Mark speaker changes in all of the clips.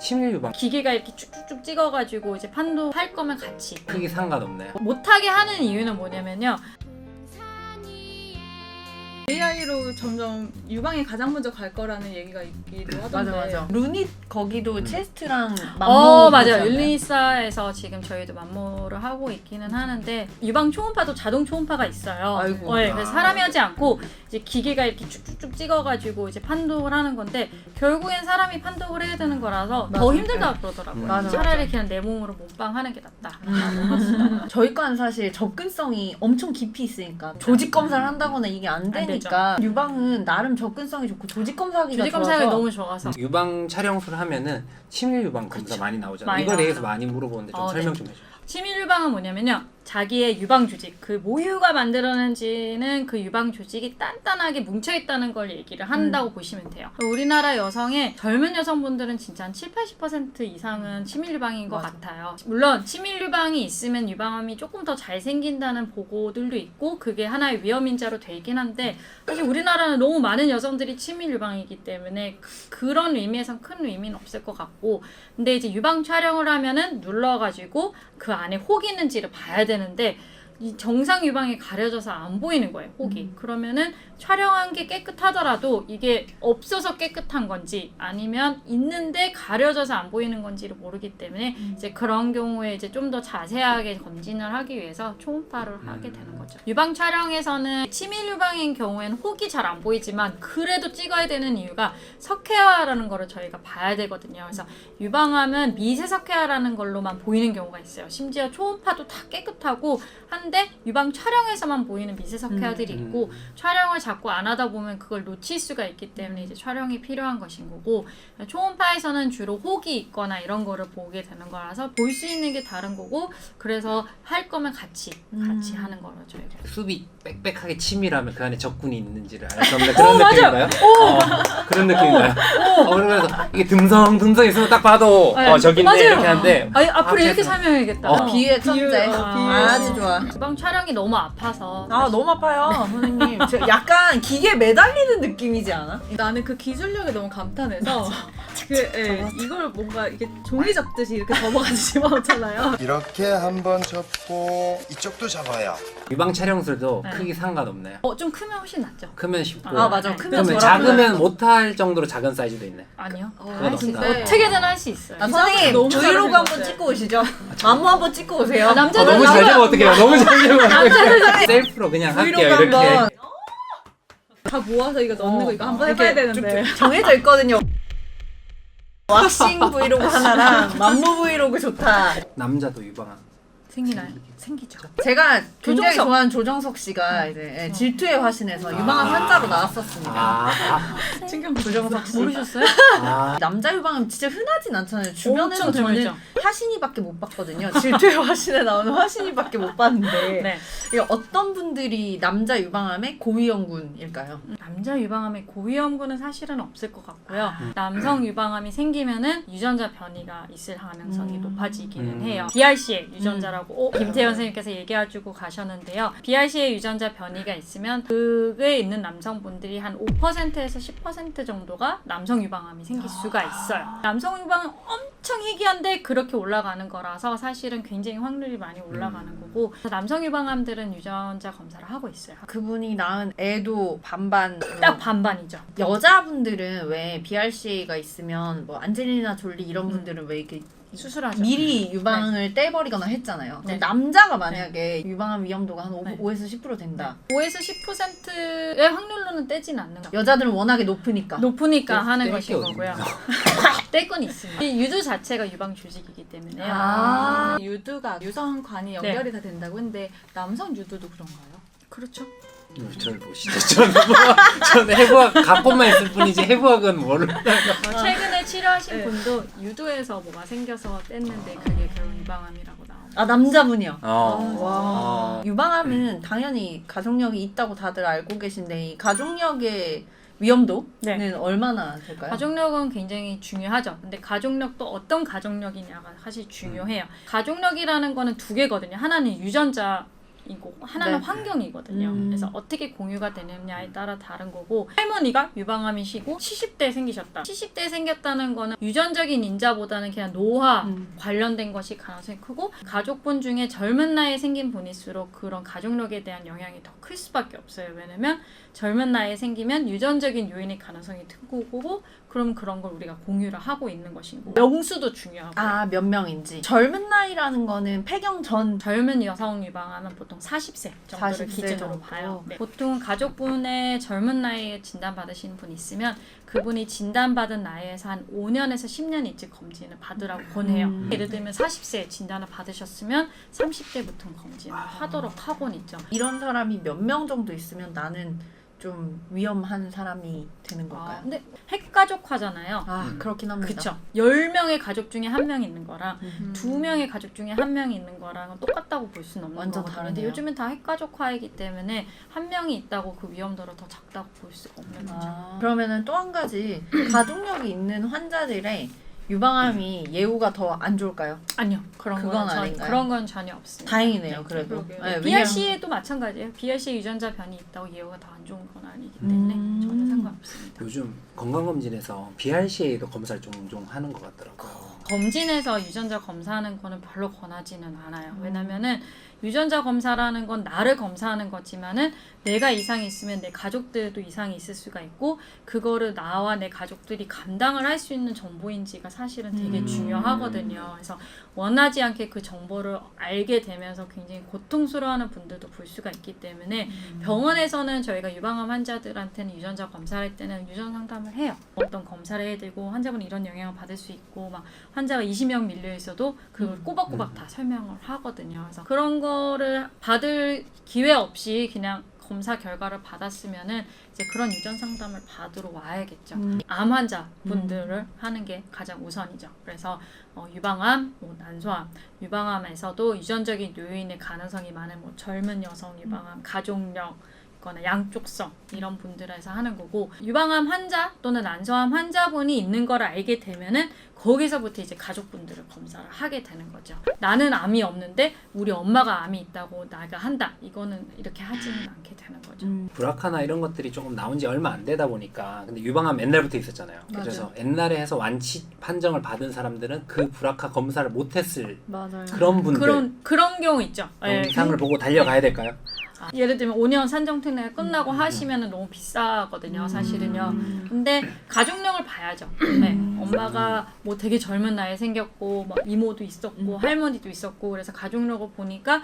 Speaker 1: 치밀 유방
Speaker 2: 기계가 이렇게 쭉쭉쭉 찍어가지고 이제 판독할 거면 같이
Speaker 1: 크기 상관없나요?
Speaker 2: 못하게 하는 이유는 뭐냐면요.
Speaker 3: AI로 점점 유방에 가장 먼저 갈 거라는 얘기가 있기도 하던데.
Speaker 4: 맞아. 루닛 거기도 체스트랑 만모.
Speaker 2: 맞아요. 율리사에서 지금 저희도 만모를 하고 있기는 하는데 유방 초음파도 자동 초음파가 있어요.
Speaker 4: 아이고.
Speaker 2: 네, 그래서 사람이 하지 않고 이제 기계가 이렇게 쭉쭉쭉 찍어가지고 이제 판독을 하는 건데 결국엔 사람이 판독을 해야 되는 거라서 더 힘들다 그러더라고요.
Speaker 4: 맞아.
Speaker 2: 차라리 그냥 내 몸으로 몸빵하는 게 낫다.
Speaker 4: 저희 과는 사실 접근성이 엄청 깊이 있으니까 조직 검사를 한다거나 이게 안 되니까 유방은 나름 접근성이 좋고 조직 검사하기가
Speaker 2: 조직 검사가
Speaker 4: 좋아서
Speaker 2: 너무 좋아서
Speaker 1: 유방 촬영술 하면은 치밀 유방 검사 많이 나오잖아요.
Speaker 2: 많이
Speaker 1: 이거에 대해서
Speaker 2: 나오죠.
Speaker 1: 많이 물어보는데 좀 설명 좀 해주세요.
Speaker 2: 치밀 유방은 뭐냐면요. 자기의 유방 조직, 그 모유가 만들어낸지는 그 유방 조직이 단단하게 뭉쳐있다는 걸 얘기를 한다고 보시면 돼요. 우리나라 여성의 젊은 여성분들은 진짜 한 70~80% 이상은 치밀 유방인 것 같아요. 물론 치밀 유방이 있으면 유방암이 조금 더 잘 생긴다는 보고들도 있고 그게 하나의 위험인자로 돼 있긴 한데 사실 우리나라는 너무 많은 여성들이 치밀 유방이기 때문에 그런 의미에선 큰 의미는 없을 것 같고 근데 이제 유방 촬영을 하면은 눌러가지고 그 안에 혹이 있는지를 봐야 되는데 이 정상 유방이 가려져서 안 보이는 거예요, 혹이. 그러면은 촬영한 게 깨끗하더라도 이게 없어서 깨끗한 건지 아니면 있는데 가려져서 안 보이는 건지를 모르기 때문에 이제 그런 경우에 이제 좀 더 자세하게 검진을 하기 위해서 초음파를 하게 되는 거죠. 유방 촬영에서는 치밀 유방인 경우에는 혹이 잘 안 보이지만 그래도 찍어야 되는 이유가 석회화라는 거를 저희가 봐야 되거든요. 그래서 유방암은 미세 석회화라는 걸로만 보이는 경우가 있어요. 심지어 초음파도 다 깨끗하고 한데 유방 촬영에서만 보이는 미세 석회화들이 있고 촬영을 자꾸 안 하다 보면 그걸 놓칠 수가 있기 때문에 이제 촬영이 필요한 것인 거고 초음파에서는 주로 혹이 있거나 이런 거를 보게 되는 거라서 볼 수 있는 게 다른 거고 그래서 할 거면 같이 하는 거로 저희가.
Speaker 1: 숲이 빽빽하게 치밀하면 그 안에 적군이 있는지를 알 수 없는 그런 느낌인가요? 그런 느낌인가요? 그래서 이게 듬성듬성 있으면 딱 봐도 저기 있네 이렇게 하는데
Speaker 2: 아니, 앞으로 이렇게 설명해야겠다.
Speaker 4: 비유의 천재. 아주 좋아.
Speaker 2: 유방 촬영이 너무 아파서
Speaker 4: 너무 아파요 선생님. 약간 기계에 매달리는 느낌이지 않아?
Speaker 3: 나는 그 기술력에 너무 감탄해서 이걸 뭔가 이게 종이 접듯이 이렇게 접어가지고 집어넣잖아요.
Speaker 5: 이렇게 한번 접고 이쪽도 잡아요.
Speaker 1: 유방 촬영술도
Speaker 2: 네.
Speaker 1: 크기 상관없나요?
Speaker 2: 좀 크면 훨씬 낫죠.
Speaker 1: 크면 쉽고
Speaker 4: 맞아.
Speaker 2: 네.
Speaker 4: 크면
Speaker 1: 그러면
Speaker 4: 저렴해.
Speaker 1: 작으면 못할 정도로 작은 사이즈도 있나요?
Speaker 2: 아니요.
Speaker 1: 그건
Speaker 2: 할 수 있어요.
Speaker 1: 없다.
Speaker 2: 어떻게든 할 수 있어요.
Speaker 4: 선생님
Speaker 3: 너무
Speaker 4: 브이로그
Speaker 3: 잘하신 것
Speaker 4: 한번
Speaker 3: 같아.
Speaker 4: 찍고 오시죠. 안무 한번 찍고 오세요.
Speaker 2: 남자들
Speaker 1: 너무 잘 되면 어떡해요? 너무 잘 되면 어떡해요? 셀프로 그냥 할게요
Speaker 4: 브이로그
Speaker 1: 이렇게.
Speaker 4: 한번
Speaker 3: 다 모아서 이거 넣는 거 이거 한번
Speaker 4: 이렇게
Speaker 3: 해봐야 되는데.
Speaker 4: 정해져 있거든요. 왁싱 브이로그 하나랑 만모 브이로그 좋다.
Speaker 1: 남자도 유방암
Speaker 2: 생기나요? 생기죠.
Speaker 4: 제가 굉장히
Speaker 2: 조정석.
Speaker 4: 좋아하는 조정석 씨가 이제 질투의 화신에서 유방암 환자로 나왔었습니다.
Speaker 2: 조정석 씨. 모르셨어요?
Speaker 4: 남자 유방암 진짜 흔하진 않잖아요. 주변에서
Speaker 2: 엄청
Speaker 4: 저는
Speaker 2: 드물죠.
Speaker 4: 화신이밖에 못 봤거든요. 질투의 화신에 나오는 화신이밖에 못 봤는데
Speaker 2: 네.
Speaker 4: 이게 어떤 분들이 남자 유방암의 고위험군일까요?
Speaker 2: 남자 유방암의 고위험군은 사실은 없을 것 같고요. 남성 유방암이 생기면은 유전자 변이가 있을 가능성이 높아지기는 해요. BRCA 유전자라고 김태현 선생님께서 얘기해주고 가셨는데요. BRCA 유전자 변이가 있으면 그에 있는 남성분들이 한 5%에서 10% 정도가 남성 유방암이 생길 수가 있어요. 남성 유방은 엄청 희귀한데 그렇게 올라가는 거라서 사실은 굉장히 확률이 많이 올라가는 거고 남성 유방암들은 유전자 검사를 하고 있어요.
Speaker 4: 그분이 낳은 애도 반반.
Speaker 2: 딱 반반이죠.
Speaker 4: 여자분들은 왜 BRCA가 있으면 뭐 안젤리나 졸리 이런 분들은 왜 이렇게
Speaker 2: 수술하죠.
Speaker 4: 미리 유방을 떼버리거나 했잖아요.
Speaker 2: 네.
Speaker 4: 남자가 만약에 유방암 위험도가 한
Speaker 2: 네.
Speaker 4: 5에서 10% 된다.
Speaker 2: 5에서 10%의 확률로는 떼진 않는 거예요.
Speaker 4: 여자들은 워낙에 높으니까.
Speaker 2: 높으니까 하는
Speaker 1: 뗄
Speaker 2: 것인
Speaker 1: 게
Speaker 2: 거고요. 뗄 건 있습니다. 이 유두 자체가 유방 조직이기 때문에요.
Speaker 3: 유두가 유성관이 연결이 다 된다고 했는데 남성 유두도 그런가요?
Speaker 2: 그렇죠.
Speaker 1: 저를 보시죠. 저는 해부학 갖고만 있을 뿐이지 해부학은 모르는.
Speaker 2: 최근에 치료하신
Speaker 3: 네.
Speaker 2: 분도 유두에서 뭐가 생겨서 뗐는데 그게 결국 유방암이라고 나옵니다.
Speaker 4: 남자분이요.
Speaker 1: 와.
Speaker 4: 유방암은 당연히 가족력이 있다고 다들 알고 계신데 이 가족력의 위험도는
Speaker 2: 네.
Speaker 4: 얼마나 될까요?
Speaker 2: 가족력은 굉장히 중요하죠. 근데 가족력도 어떤 가족력이냐가 사실 중요해요. 가족력이라는 거는 두 개거든요. 하나는 유전자 이고 하나는
Speaker 4: 네.
Speaker 2: 환경이거든요. 그래서 어떻게 공유가 되느냐에 따라 다른 거고 할머니가 유방암이시고 70대에 생기셨다. 70대에 생겼다는 거는 유전적인 인자보다는 그냥 노화 관련된 것이 가능성이 크고 가족분 중에 젊은 나이에 생긴 분일수록 그런 가족력에 대한 영향이 더 클 수밖에 없어요. 왜냐면 젊은 나이에 생기면 유전적인 요인의 가능성이 크고 그럼 그런 걸 우리가 공유를 하고 있는 것이고 명수도 중요하고
Speaker 4: 몇 명인지. 젊은 나이라는 거는 폐경 전
Speaker 2: 젊은 여성 유방암은 보통 40세 정도를
Speaker 4: 40세
Speaker 2: 기준으로
Speaker 4: 정도.
Speaker 2: 봐요. 네. 보통 가족분의 젊은 나이에 진단받으시는 분 있으면 그분이 진단받은 나이에서 한 5년에서 10년 일찍 검진을 받으라고 권해요. 예를 들면 40세에 진단을 받으셨으면 30대부터 검진을 하도록 하곤 있죠.
Speaker 4: 이런 사람이 몇 명 정도 있으면 나는 좀 위험한 사람이 되는 걸까요?
Speaker 2: 근데 핵가족화잖아요.
Speaker 4: 그렇긴 합니다.
Speaker 2: 그쵸. 10명의 가족 중에 1명 있는 거랑 2명의 가족 중에 1명이 있는 거랑은 똑같다고 볼 수는 없는
Speaker 4: 완전
Speaker 2: 거거든요. 근데
Speaker 4: 다르네요.
Speaker 2: 요즘은 다 핵가족화이기 때문에 1명이 있다고 그 위험도를 더 작다고 볼 수가 없는 거죠.
Speaker 4: 그러면은 또 한 가지 가족력이 있는 환자들의 유방암이 예후가 더 안 좋을까요?
Speaker 2: 아니요. 그런
Speaker 4: 그건
Speaker 2: 건 전혀 없습니다.
Speaker 4: 다행이네요.
Speaker 2: 네,
Speaker 4: 그래도.
Speaker 3: 그러게요.
Speaker 4: 네,
Speaker 2: BRC에도 마찬가지예요. BRC 유전자 변이 있다고 예후가 더 안 좋은 건 아니기 때문에 전혀 상관없습니다.
Speaker 1: 요즘 건강검진에서 BRCA도 검사를 종종 하는 것 같더라고요.
Speaker 2: 검진에서 유전자 검사하는 거는 별로 권하지는 않아요. 왜냐면은 유전자 검사라는 건 나를 검사하는 거지만은 내가 이상이 있으면 내 가족들도 이상이 있을 수가 있고 그거를 나와 내 가족들이 감당을 할 수 있는 정보인지가 사실은 되게 중요하거든요. 그래서 원하지 않게 그 정보를 알게 되면서 굉장히 고통스러워하는 분들도 볼 수가 있기 때문에 병원에서는 저희가 유방암 환자들한테는 유전자 검사를 할 때는 유전 상담을 해요. 어떤 검사를 해드리고 환자분이 이런 영향을 받을 수 있고 막 환자가 20명 밀려 있어도 그걸 꼬박꼬박 다 설명을 하거든요. 그래서 그런 거를 받을 기회 없이 그냥 검사 결과를 받았으면은 이제 그런 유전 상담을 받으러 와야겠죠. 암 환자분들을 하는 게 가장 우선이죠. 그래서 유방암, 난소암, 유방암에서도 유전적인 요인의 가능성이 많은 젊은 여성 유방암, 가족력 거나 양쪽성 이런 분들에서 하는 거고 유방암 환자 또는 난소암 환자분이 있는 걸 알게 되면은 거기서부터 이제 가족분들을 검사를 하게 되는 거죠. 나는 암이 없는데 우리 엄마가 암이 있다고 나가 한다. 이거는 이렇게 하지는 않게 되는 거죠.
Speaker 1: 브라카나 이런 것들이 조금 나온 지 얼마 안 되다 보니까 근데 유방암 옛날부터 있었잖아요. 그래서 옛날에 해서 완치 판정을 받은 사람들은 그 브라카 검사를 못했을
Speaker 4: 맞아요.
Speaker 1: 그런 분들
Speaker 2: 그런 경우 있죠.
Speaker 1: 영상을 보고 달려가야 될까요?
Speaker 2: 예를 들면 5년 산정특례가 끝나고 하시면 너무 비싸거든요, 사실은요. 근데 가족력을 봐야죠. 네, 엄마가 뭐 되게 젊은 나이에 생겼고 뭐 이모도 있었고 할머니도 있었고 그래서 가족력을 보니까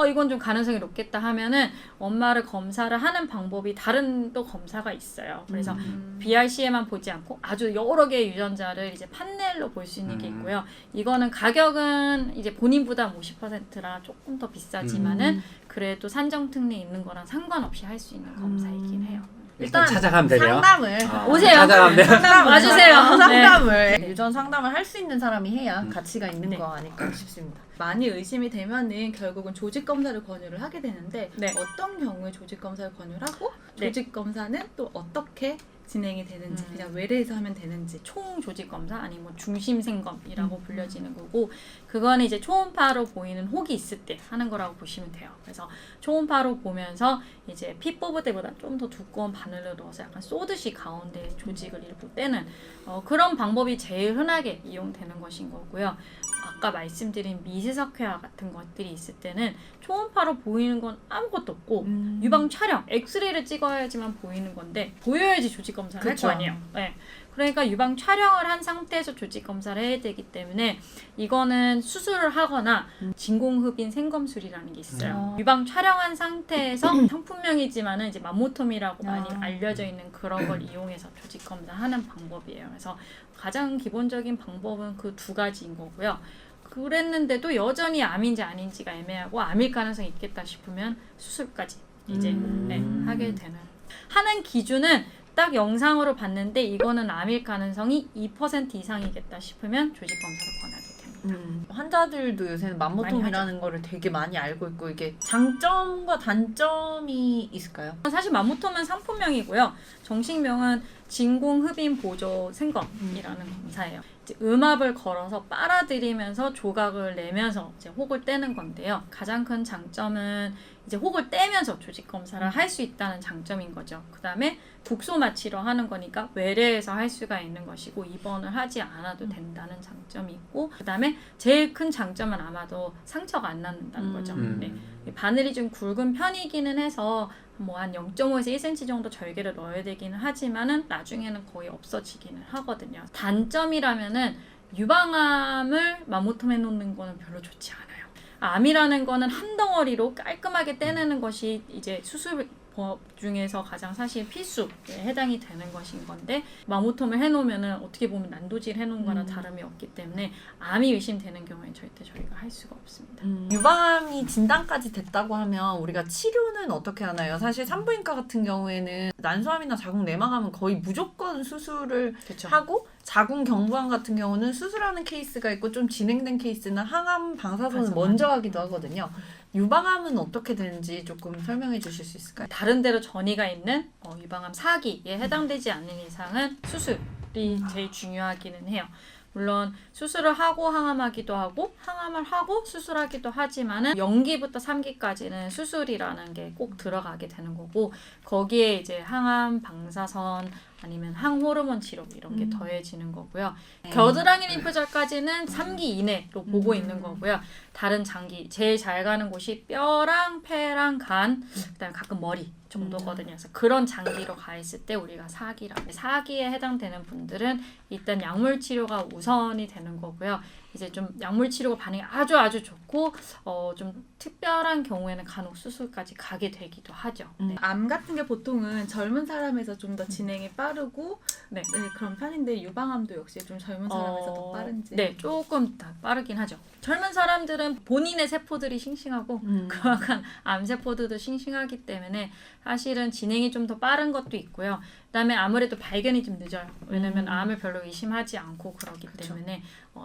Speaker 2: 이건 좀 가능성이 높겠다 하면은 엄마를 검사를 하는 방법이 다른 또 검사가 있어요. 그래서 BRC에만 보지 않고 아주 여러 개의 유전자를 이제 판넬로 볼 수 있는 게 있고요. 이거는 가격은 이제 본인 부담 50%라 조금 더 비싸지만은 그래도 산정특례 있는 거랑 상관없이 할 수 있는 검사이긴 해요.
Speaker 1: 일단 찾아가면 되죠.
Speaker 4: 상담을
Speaker 2: 오세요.
Speaker 1: 찾아가면 돼요.
Speaker 2: 와주세요.
Speaker 4: 상담을 유전 상담을 할 수 있는 사람이 해야 가치가 있는 거 아닐까 싶습니다.
Speaker 3: 많이 의심이 되면은 결국은 조직 검사를 권유를 하게 되는데
Speaker 2: 네.
Speaker 3: 어떤 경우에 조직 검사를 권유를 하고
Speaker 2: 네.
Speaker 3: 조직 검사는 또 어떻게 진행이 되는지 그냥 외래에서 하면 되는지
Speaker 2: 총 조직 검사 아니면 뭐 중심 생검이라고 불려지는 거고 그거는 이제 초음파로 보이는 혹이 있을 때 하는 거라고 보시면 돼요. 그래서 초음파로 보면서 이제 피 뽑을 때보다 좀 더 두꺼운 바늘을 넣어서 약간 쏘듯이 가운데 조직을 일부 빼는 그런 방법이 제일 흔하게 이용되는 것인 거고요. 아까 말씀드린 미세석회화 같은 것들이 있을 때는 초음파로 보이는 건 아무것도 없고 유방 촬영, 엑스레이를 찍어야지만 보이는 건데 보여야지 조직 검사를 할 거 아니에요. 네. 그러니까 유방 촬영을 한 상태에서 조직 검사를 해야 되기 때문에 이거는 수술을 하거나 진공흡인 생검술이라는 게 있어요. 유방 촬영한 상태에서 상품명이지만은 이제 맘모톰이라고 많이 알려져 있는 그런 걸 이용해서 조직 검사하는 방법이에요. 그래서 가장 기본적인 방법은 그 두 가지인 거고요. 그랬는데도 여전히 암인지 아닌지가 애매하고 암일 가능성이 있겠다 싶으면 수술까지 이제 하게 되는. 하는 기준은 딱 영상으로 봤는데 이거는 암일 가능성이 2% 이상이겠다 싶으면 조직 검사를 권하게 됩니다.
Speaker 4: 환자들도 요새는 맘모톰이라는 거를 되게 많이 알고 있고 이게 장점과 단점이 있을까요?
Speaker 2: 사실 맘모톰은 상품명이고요. 정식명은 진공흡인 보조 생검이라는 검사예요. 이제 음압을 걸어서 빨아들이면서 조각을 내면서 이제 혹을 떼는 건데요. 가장 큰 장점은 이제 혹을 떼면서 조직 검사를 할 수 있다는 장점인 거죠. 그 다음에 국소 마취로 하는 거니까 외래에서 할 수가 있는 것이고 입원을 하지 않아도 된다는 장점이 있고 그 다음에 제일 큰 장점은 아마도 상처가 안 남는다는 거죠. 네. 바늘이 좀 굵은 편이기는 해서 뭐 한 0.5에서 1cm 정도 절개를 넣어야 되기는 하지만은 나중에는 거의 없어지기는 하거든요. 단점이라면은 유방암을 마모톰에 놓는 거는 별로 좋지 않아요. 암이라는 거는 한 덩어리로 깔끔하게 떼내는 것이 이제 수술법 중에서 가장 사실 필수에 해당이 되는 것인 건데 마모톰을 해놓으면은 어떻게 보면 난도질 해놓은 거나 다름이 없기 때문에 암이 의심되는 경우에는 절대 저희가 할 수가 없습니다.
Speaker 4: 유방암이 진단까지 됐다고 하면 우리가 치료는 어떻게 하나요? 사실 산부인과 같은 경우에는 난소암이나 자궁 내막암은 거의 무조건 수술을
Speaker 2: 그쵸.
Speaker 4: 하고 자궁 경부암 같은 경우는 수술하는 케이스가 있고 좀 진행된 케이스는 항암 방사선을 먼저 하기도 하거든요. 유방암은 어떻게 되는지 조금 설명해 주실 수 있을까요?
Speaker 2: 다른 데로 전이가 있는 유방암 사기에 해당되지 않는 이상은 수술이 제일 중요하기는 해요. 물론 수술을 하고 항암하기도 하고 항암을 하고 수술하기도 하지만은 0기부터 3기까지는 수술이라는 게 꼭 들어가게 되는 거고 거기에 이제 항암, 방사선 아니면 항호르몬 치료 이런 게 더해지는 거고요. 겨드랑이 림프절까지는 3기 이내로 보고 있는 거고요. 다른 장기 제일 잘 가는 곳이 뼈랑 폐랑 간, 그다음에 가끔 머리 정도거든요. 그래서 그런 장기로 가 있을 때 우리가 4기라고. 4기에 해당되는 분들은 일단 약물 치료가 우선이 되는 거고요. 이제 좀 약물 치료가 반응이 아주 좋고 좀 특별한 경우에는 간혹 수술까지 가게 되기도 하죠. 네.
Speaker 3: 암 같은 게 보통은 젊은 사람에서 좀 더 진행이 빠르고
Speaker 2: 네.
Speaker 3: 그런 편인데 유방암도 역시 좀 젊은 사람에서 더 빠른지.
Speaker 2: 네, 조금 더 빠르긴 하죠. 젊은 사람들은 본인의 세포들이 싱싱하고 그만한 암세포들도 싱싱하기 때문에 사실은 진행이 좀 더 빠른 것도 있고요. 그다음에 아무래도 발견이 좀 늦어요. 왜냐면 암을 별로 의심하지 않고 그러기 때문에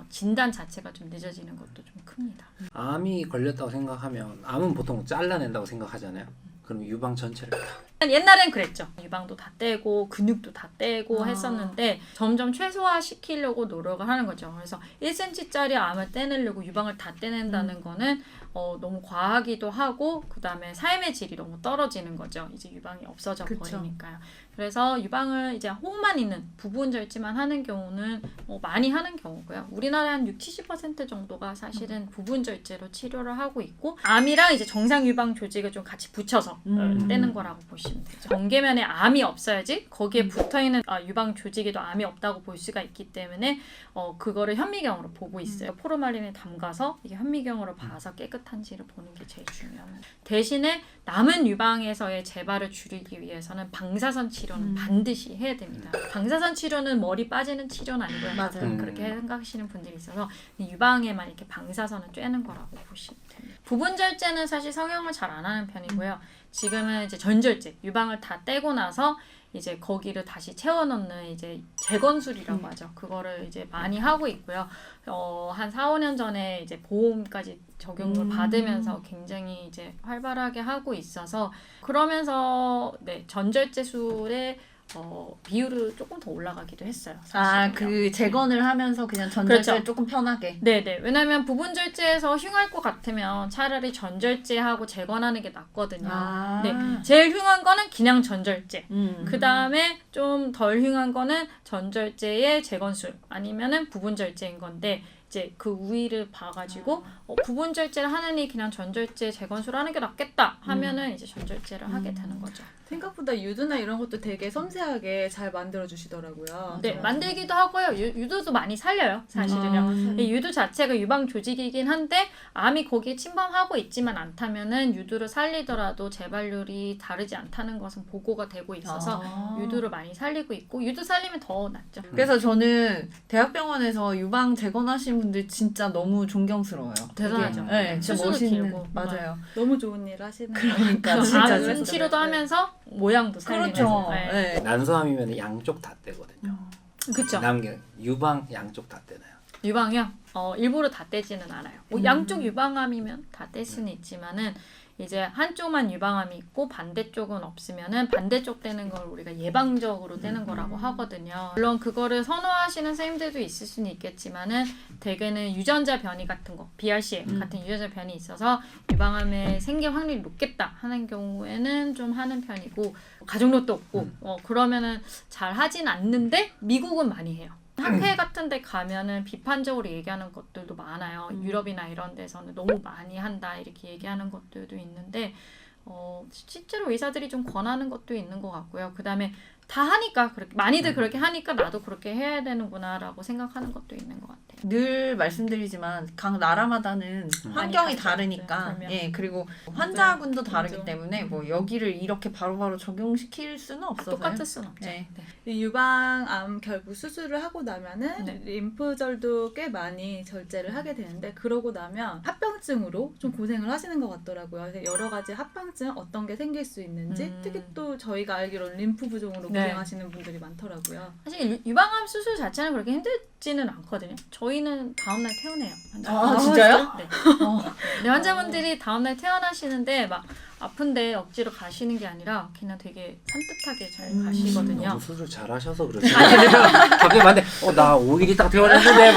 Speaker 2: 진단 자체가 좀 늦어지는 것도 좀 큽니다.
Speaker 1: 암이 걸렸다고 생각하면 암은 보통 잘라낸다고 생각하잖아요. 그럼 유방 전체를 다
Speaker 2: 옛날엔 그랬죠. 유방도 다 떼고 근육도 다 떼고 했었는데 점점 최소화시키려고 노력을 하는 거죠. 그래서 1cm짜리 암을 떼내려고 유방을 다 떼낸다는 거는 너무 과하기도 하고 그다음에 삶의 질이 너무 떨어지는 거죠. 이제 유방이 없어져 버리니까요. 그래서 유방을 이제 호흡만 있는 부분 절제만 하는 경우는 많이 하는 경우고요. 우리나라 한 60-70% 정도가 사실은 부분 절제로 치료를 하고 있고 암이랑 이제 정상 유방 조직을 좀 같이 붙여서 떼는 거라고 보시면 되죠. 전계면에 암이 없어야지 거기에 붙어있는 유방 조직에도 암이 없다고 볼 수가 있기 때문에 그거를 현미경으로 보고 있어요. 포르말린에 담가서 이게 현미경으로 봐서 깨끗한지를 보는 게 제일 중요합니다. 대신에 남은 유방에서의 재발을 줄이기 위해서는 방사선 치료는 반드시 해야 됩니다. 방사선 치료는 머리 빠지는 치료는 아니고요.
Speaker 4: 맞아요.
Speaker 2: 그렇게 생각하시는 분들이 있어서 유방에만 이렇게 방사선을 쬐는 거라고 보시면 됩니다. 부분 절제는 사실 성형을 잘 안 하는 편이고요. 지금은 이제 전절제, 유방을 다 떼고 나서 이제 거기를 다시 채워넣는 이제 재건술이라고 하죠. 그거를 이제 많이 하고 있고요. 한 4-5년 전에 이제 보험까지 적용을 받으면서 굉장히 이제 활발하게 하고 있어서 그러면서 네, 전절제술의 비율을 조금 더 올라가기도 했어요.
Speaker 4: 그 재건을 하면서 그냥 전절제
Speaker 2: 그렇죠.
Speaker 4: 조금 편하게.
Speaker 2: 네네. 왜냐면 부분 절제에서 흉할 것 같으면 차라리 전절제하고 재건하는 게 낫거든요. 네. 제일 흉한 거는 그냥 전절제. 그 다음에 좀 덜 흉한 거는 전절제의 재건술 아니면은 부분 절제인 건데 이제 그 우위를 봐가지고 부분 절제를 하느니 그냥 전절제 재건술 하는 게 낫겠다 하면은 이제 전절제를 하게 되는 거죠.
Speaker 3: 생각보다 유두나 이런 것도 되게 섬세하게 잘 만들어 주시더라고요.
Speaker 2: 네, 만들기도 하고요. 유두도 많이 살려요, 사실은요. 이 유두 자체가 유방 조직이긴 한데 암이 거기에 침범하고 있지만 않다면은 유두를 살리더라도 재발률이 다르지 않다는 것은 보고가 되고 있어서 유두를 많이 살리고 있고 유두 살리면 더 낫죠.
Speaker 4: 그래서 저는 대학병원에서 유방 재건하신 분들 진짜 너무 존경스러워요.
Speaker 2: 대단하죠.
Speaker 4: 네, 진짜
Speaker 2: 수술도
Speaker 4: 멋있는.
Speaker 2: 길고.
Speaker 4: 맞아요.
Speaker 3: 너무 좋은 일 하시는
Speaker 4: 그러니까 진짜
Speaker 2: 암 치료도 하면서 모양도 살리면서.
Speaker 4: 그렇죠.
Speaker 2: 네.
Speaker 4: 네.
Speaker 1: 난소암이면 양쪽 다 떼거든요.
Speaker 2: 그쵸.
Speaker 1: 남게 유방 양쪽 다 떼나요?
Speaker 2: 유방이요? 일부러 다 떼지는 않아요. 뭐 양쪽 유방암이면 다 뗄 수는 있지만은 이제 한쪽만 유방암이 있고 반대쪽은 없으면은 반대쪽 떼는 걸 우리가 예방적으로 떼는 거라고 하거든요. 물론 그거를 선호하시는 선생님들도 있을 수는 있겠지만은 대개는 유전자 변이 같은 거, BRCA 같은 유전자 변이 있어서 유방암에 생길 확률이 높겠다 하는 경우에는 좀 하는 편이고 가족력도 없고 그러면은 잘 하진 않는데 미국은 많이 해요. 학회 같은 데 가면은 비판적으로 얘기하는 것들도 많아요. 유럽이나 이런 데서는 너무 많이 한다 이렇게 얘기하는 것들도 있는데 실제로 의사들이 좀 권하는 것도 있는 것 같고요. 그 다음에 다 하니까 그렇게 많이들 그렇게 하니까 나도 그렇게 해야 되는구나라고 생각하는 것도 있는 것 같아요.
Speaker 4: 늘 말씀드리지만 각 나라마다는 환경이 다르니까 예 그리고 환자군도 다르기 때문에 뭐 여기를 이렇게 바로바로 적용시킬 수는 없어서요.
Speaker 2: 똑같을 수는 없죠.
Speaker 4: 네.
Speaker 3: 이 유방암 결국 수술을 하고 나면은
Speaker 2: 네.
Speaker 3: 림프절도 꽤 많이 절제를 하게 되는데 그러고 나면 합병증으로 좀 고생을 하시는 것 같더라고요. 그래서 여러 가지 합병증 어떤 게 생길 수 있는지 특히 또 저희가 알기로는 림프 부종으로
Speaker 2: 네.
Speaker 3: 고생하시는 분들이 많더라고요.
Speaker 2: 사실 유방암 수술 자체는 그렇게 힘들지는 않거든요. 저희는 다음날 퇴원해요.
Speaker 4: 아 진짜요?
Speaker 2: 네. 네, 환자분들이 다음날 퇴원하시는데 막 아픈데 억지로 가시는 게 아니라 그냥 되게 산뜻하게 잘 가시거든요.
Speaker 1: 너무 수술 잘하셔서 그러지. 갑자기 맞네. 나 5일 있다가 퇴원했는데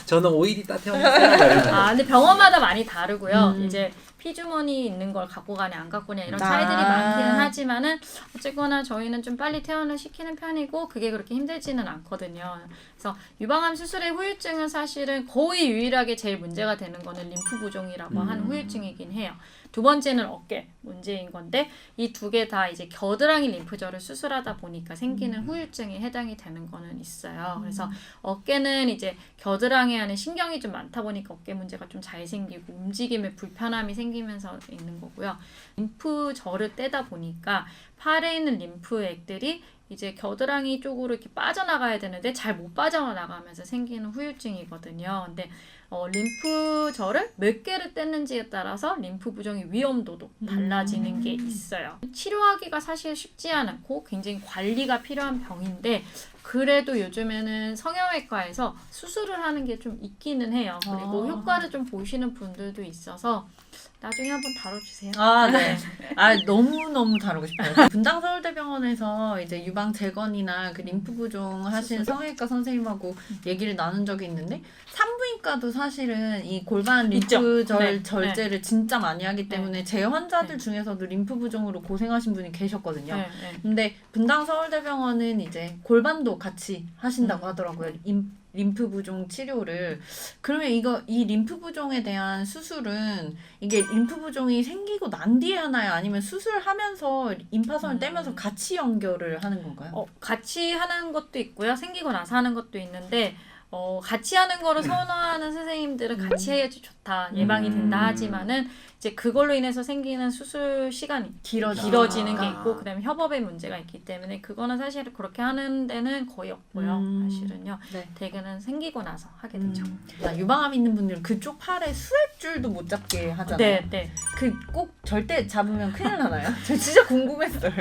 Speaker 1: 저는 5일 있다가 퇴원했어요.
Speaker 2: 근데 병원마다 많이 다르고요. 이제 피주머니 있는 걸 갖고 가냐 안 갖고 가냐 이런 차이들이 많기는 하지만은 어쨌거나 저희는 좀 빨리 퇴원을 시키는 편이고 그게 그렇게 힘들지는 않거든요. 그래서 유방암 수술의 후유증은 사실은 거의 유일하게 제일 문제가 되는 거는 림프 부종이라고 하는 후유증이긴 해요. 두 번째는 어깨 문제인 건데 이 두 개 다 이제 겨드랑이 림프절을 수술하다 보니까 생기는 후유증에 해당이 되는 거는 있어요. 그래서 어깨는 이제 겨드랑이 안에 신경이 좀 많다 보니까 어깨 문제가 좀 잘 생기고 움직임에 불편함이 생기면서 있는 거고요. 림프절을 떼다 보니까 팔에 있는 림프액들이 이제 겨드랑이 쪽으로 이렇게 빠져나가야 되는데 잘 못 빠져나가면서 생기는 후유증이거든요. 근데 림프절을 몇 개를 뗐는지에 따라서 림프 부종의 위험도도 달라지는 게 있어요. 치료하기가 사실 쉽지 않고 굉장히 관리가 필요한 병인데 그래도 요즘에는 성형외과에서 수술을 하는 게 좀 있기는 해요. 그리고 효과를 좀 보시는 분들도 있어서 나중에 한번 다뤄주세요.
Speaker 4: 네. 너무 다루고 싶어요. 분당 서울대병원에서 이제 유방 재건이나 그 림프 부종 하신 성형외과 선생님하고 얘기를 나눈 적이 있는데 산부인과도 사실은 이 골반 림프절 절제를 진짜 많이 하기 때문에 제 환자들 중에서도 림프 부종으로 고생하신 분이 계셨거든요. 근데 분당 서울대병원은 이제 골반도 같이 하신다고 하더라고요. 림프 부종 치료를. 그러면 이 림프 부종에 대한 수술은 이게 림프 부종이 생기고 난 뒤에 하나요? 아니면 수술하면서 임파선을 떼면서 같이 연결을 하는 건가요?
Speaker 2: 같이 하는 것도 있고요. 생기고 나서 하는 것도 있는데 같이 하는 거를 선호하는 선생님들은 같이 해야지 좋다, 예방이 된다 하지만은 이제 그걸로 인해서 생기는 수술 시간이 길어지는 게 있고 그다음에 협업에 문제가 있기 때문에 그거는 사실 그렇게 하는 데는 거의 없고요. 사실은요.
Speaker 4: 네.
Speaker 2: 대개는 생기고 나서 하게 되죠.
Speaker 4: 유방암 있는 분들은 그쪽 팔에 수액줄도 못 잡게 하잖아요.
Speaker 2: 네.
Speaker 4: 그 꼭 절대 잡으면 큰일 나나요? 저 진짜 궁금했어요.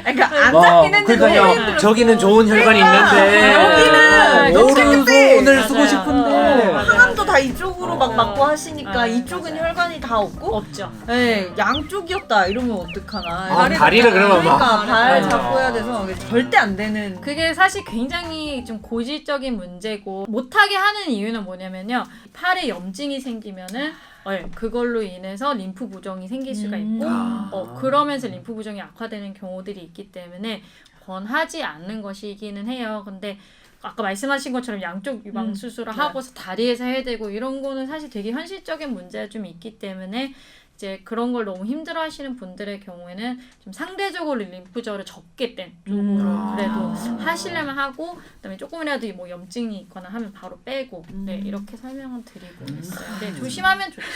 Speaker 4: 그러니까 안 잡긴 했는데
Speaker 1: 그러니까요. 저기는 좋은 혈관이 있는데 오른손을 쓰고 싶은데
Speaker 4: 항암도 다 이쪽으로 막 맞고 하시니까 이쪽은
Speaker 2: 맞아요.
Speaker 4: 혈관이 다 없고
Speaker 2: 없죠.
Speaker 4: 네, 양쪽이었다 이러면 어떡하나.
Speaker 1: 다리를 그러면 막
Speaker 4: 그러니까 발 잡고 해야 돼서 절대 안 되는.
Speaker 2: 그게 사실 굉장히 좀 고질적인 문제고 못하게 하는 이유는 뭐냐면요. 팔에 염증이 생기면은 그걸로 인해서 림프 부종이 생길 수가 있고 그러면서 림프 부종이 악화되는 경우들이 있기 때문에 권하지 않는 것이기는 해요. 근데 아까 말씀하신 것처럼 양쪽 유방 수술을 하고서 다리에서 해야 되고 이런 거는 사실 되게 현실적인 문제가 좀 있기 때문에 이제 그런 걸 너무 힘들어 하시는 분들의 경우에는 좀 상대적으로 림프절을 적게 뗀 쪽으로 그래도 하시려면 하고 그다음에 조금이라도 뭐 염증이 있거나 하면 바로 빼고 이렇게 설명은 드리고 있어요. 네, 조심하면 좋죠.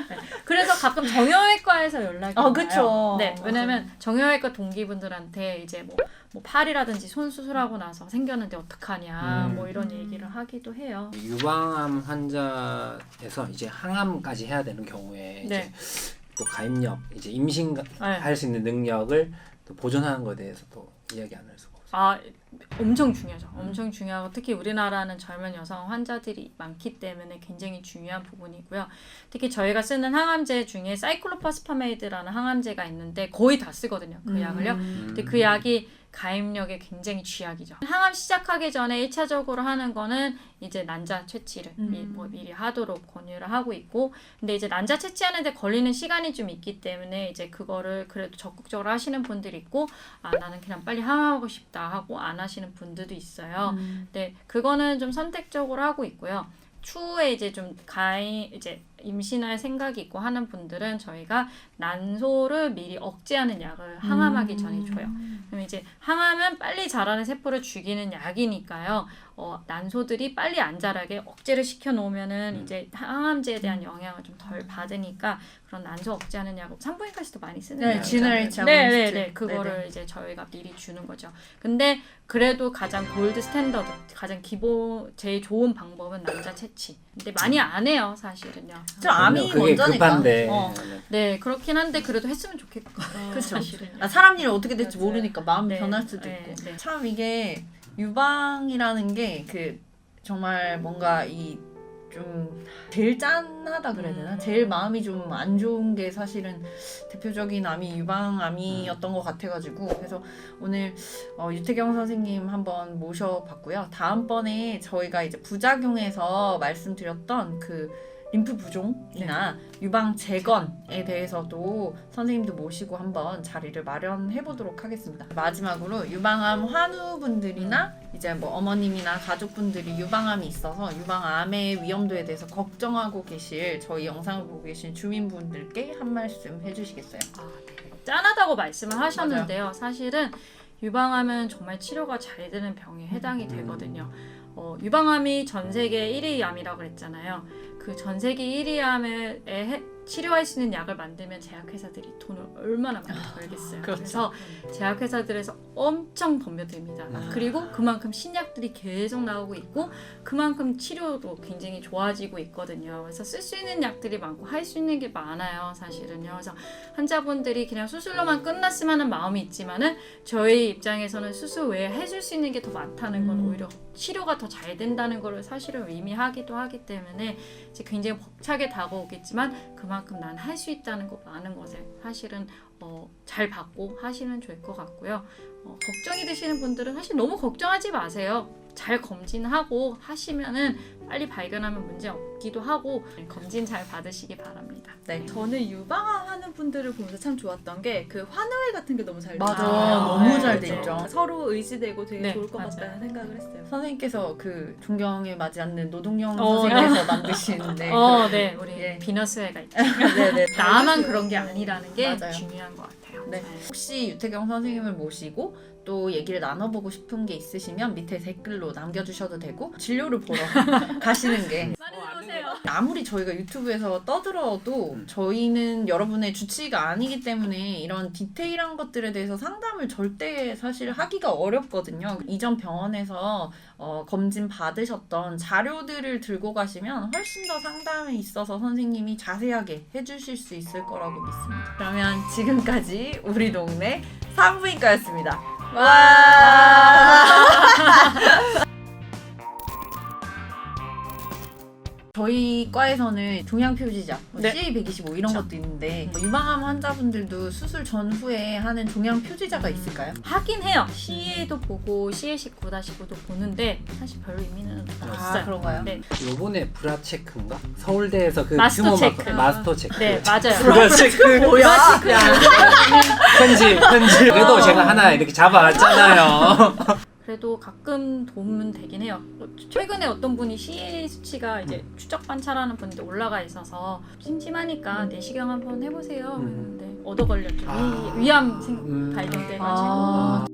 Speaker 2: 네. 그래서 가끔 정형외과에서 연락이 와요.
Speaker 4: 그쵸.
Speaker 2: 네, 왜냐면 정형외과 동기분들한테 이제 뭐 팔이라든지 손 수술하고 나서 생겼는데 어떡하냐 뭐 이런 얘기를 하기도 해요.
Speaker 1: 유방암 환자에서 이제 항암까지 해야 되는 경우에 이제 또 가입력, 이제 임신할 수 있는 능력을 또 보존하는 것에 대해서 또 이야기 안 할 수가 없어요.
Speaker 2: 엄청 중요하죠. 엄청 중요하고 특히 우리나라는 젊은 여성 환자들이 많기 때문에 굉장히 중요한 부분이고요. 특히 저희가 쓰는 항암제 중에 사이클로파스파메이드라는 항암제가 있는데 거의 다 쓰거든요. 그 약을요. 근데 그 약이 가입력에 굉장히 쥐약이죠. 항암 시작하기 전에 1차적으로 하는 거는 이제 난자 채취를 미리 하도록 권유를 하고 있고, 근데 이제 난자 채취하는데 걸리는 시간이 좀 있기 때문에 이제 그거를 그래도 적극적으로 하시는 분들이 있고, 아 나는 그냥 빨리 항암하고 싶다 하고 안 하시는 분들도 있어요. 근데 그거는 좀 선택적으로 하고 있고요. 추후에 이제 좀 이제 임신할 생각이 있고 하는 분들은 저희가 난소를 미리 억제하는 약을 항암하기 전에 줘요. 그럼 이제 항암은 빨리 자라는 세포를 죽이는 약이니까요. 난소들이 빨리 안 자라게 억제를 시켜 놓으면은 이제 항암제에 대한 영향을 좀 덜 받으니까 그런 난소 억제하는 약을 산부인과에서도 많이 쓰는
Speaker 4: 네,
Speaker 2: 약이죠.
Speaker 4: GnRH
Speaker 2: 네네네. 그거를
Speaker 4: 네네.
Speaker 2: 이제 저희가 미리 주는 거죠. 근데 그래도 가장 골드 스탠더드, 가장 기본 제일 좋은 방법은 난자 채취. 근데 많이 안 해요, 사실은요.
Speaker 4: 저 암이
Speaker 1: 그게
Speaker 4: 먼저니까.
Speaker 1: 급한데.
Speaker 2: 네, 그렇긴 한데 그래도 했으면 좋겠고.
Speaker 4: 그렇죠.
Speaker 2: 사실은요.
Speaker 4: 사람 일이 어떻게 될지
Speaker 3: 맞아요.
Speaker 4: 모르니까 마음이
Speaker 2: 네,
Speaker 4: 변할 수도
Speaker 2: 네,
Speaker 4: 있고.
Speaker 2: 네.
Speaker 4: 참 이게 유방이라는 게 그 정말 뭔가 이 좀 제일 짠하다 그래야 되나? 제일 마음이 좀 안 좋은 게 사실은 대표적인 암이 유방암이었던 것 같아가지고, 그래서 오늘 유태경 선생님 한번 모셔봤고요. 다음번에 저희가 이제 부작용에서 말씀드렸던 그 림프 부종이나 유방 재건에 대해서도 선생님도 모시고 한번 자리를 마련해 보도록 하겠습니다. 마지막으로 유방암 환우분들이나 이제 뭐 어머님이나 가족분들이 유방암이 있어서 유방암의 위험도에 대해서 걱정하고 계실 저희 영상을 보고 계신 주민분들께 한 말씀 해주시겠어요?
Speaker 2: 짠하다고 말씀을 하셨는데요. 사실은 유방암은 정말 치료가 잘 되는 병에 해당이 되거든요. 유방암이 전 세계 1위 암이라고 그랬잖아요. 그 전 세계 1위 암에 치료할 수 있는 약을 만들면 제약회사들이 돈을 얼마나 많이 벌겠어요. 그래서 제약회사들에서 엄청 덤벼듭니다. 그리고 그만큼 신약들이 계속 나오고 있고 그만큼 치료도 굉장히 좋아지고 있거든요. 그래서 쓸 수 있는 약들이 많고 할 수 있는 게 많아요, 사실은요. 그래서 환자분들이 그냥 수술로만 끝났으면 하는 마음이 있지만은 저희 입장에서는 수술 외에 해줄 수 있는 게 더 많다는 건 오히려 치료가 더 잘 된다는 걸 사실은 의미하기도 하기 때문에 이제 굉장히 벅차게 다가오겠지만 그만큼 난 할 수 있다는 거 많은 것을 사실은 잘 받고 하시면 좋을 것 같고요. 걱정이 되시는 분들은 사실 너무 걱정하지 마세요. 잘 검진하고 하시면은 빨리 발견하면 문제 없기도 하고 검진 잘 받으시기 바랍니다.
Speaker 4: 네.
Speaker 3: 저는 유방암 하는 분들을 보면서 참 좋았던 게 그 환우회 같은 게 너무 잘
Speaker 4: 맞아.
Speaker 3: 돼요.
Speaker 4: 너무 잘
Speaker 3: 그래서
Speaker 4: 돼 있죠.
Speaker 3: 서로 의지되고 되게
Speaker 2: 네,
Speaker 3: 좋을 것
Speaker 2: 맞아요.
Speaker 3: 같다는 생각을 했어요.
Speaker 4: 선생님께서 그 존경에 맞지 않는 노동영
Speaker 2: 어,
Speaker 4: 선생님께서 만드시는데
Speaker 2: 네, 우리
Speaker 4: 예.
Speaker 2: 비너스회가 있죠.
Speaker 4: 네네.
Speaker 2: 나만 그런 게 아니라는 게
Speaker 4: 맞아요.
Speaker 2: 중요한 것 같아요.
Speaker 4: 네. 혹시 유태경 선생님을 모시고 또 얘기를 나눠보고 싶은 게 있으시면 밑에 댓글로 남겨주셔도 되고 진료를 보러 가시는 게
Speaker 2: 많이 들어오세요.
Speaker 4: 아무리 저희가 유튜브에서 떠들어도 저희는 여러분의 주치의가 아니기 때문에 이런 디테일한 것들에 대해서 상담을 절대 사실 하기가 어렵거든요. 이전 병원에서 검진 받으셨던 자료들을 들고 가시면 훨씬 더 상담에 있어서 선생님이 자세하게 해주실 수 있을 거라고 믿습니다. 그러면 지금까지 우리 동네 산부인과였습니다. 와! 저희 과에서는 종양표지자,
Speaker 2: 네.
Speaker 4: CA125 이런 것도 있는데 유방암 환자분들도 수술 전후에 하는 종양표지자가 있을까요?
Speaker 2: 하긴 해요. CA도 보고 CA19-9도 보는데 사실 별로 의미는 없어요.
Speaker 4: 그런가요?
Speaker 2: 네,
Speaker 1: 요번에 브라체크인가? 서울대에서 그
Speaker 2: 마스터
Speaker 1: 규모
Speaker 2: 체크.
Speaker 1: 마스터 체크.
Speaker 2: 네 맞아요.
Speaker 1: 브라체크
Speaker 4: 뭐야?
Speaker 1: 편집. 그래도 제가 하나 이렇게 잡아왔잖아요.
Speaker 2: 그래도 가끔 도움은 되긴 해요. 최근에 어떤 분이 CA 수치가 이제 추적 관찰하는 분인데 올라가 있어서 심심하니까 내시경 한번 해보세요. 했는데 얻어 걸렸죠. 위암 발견돼가지고.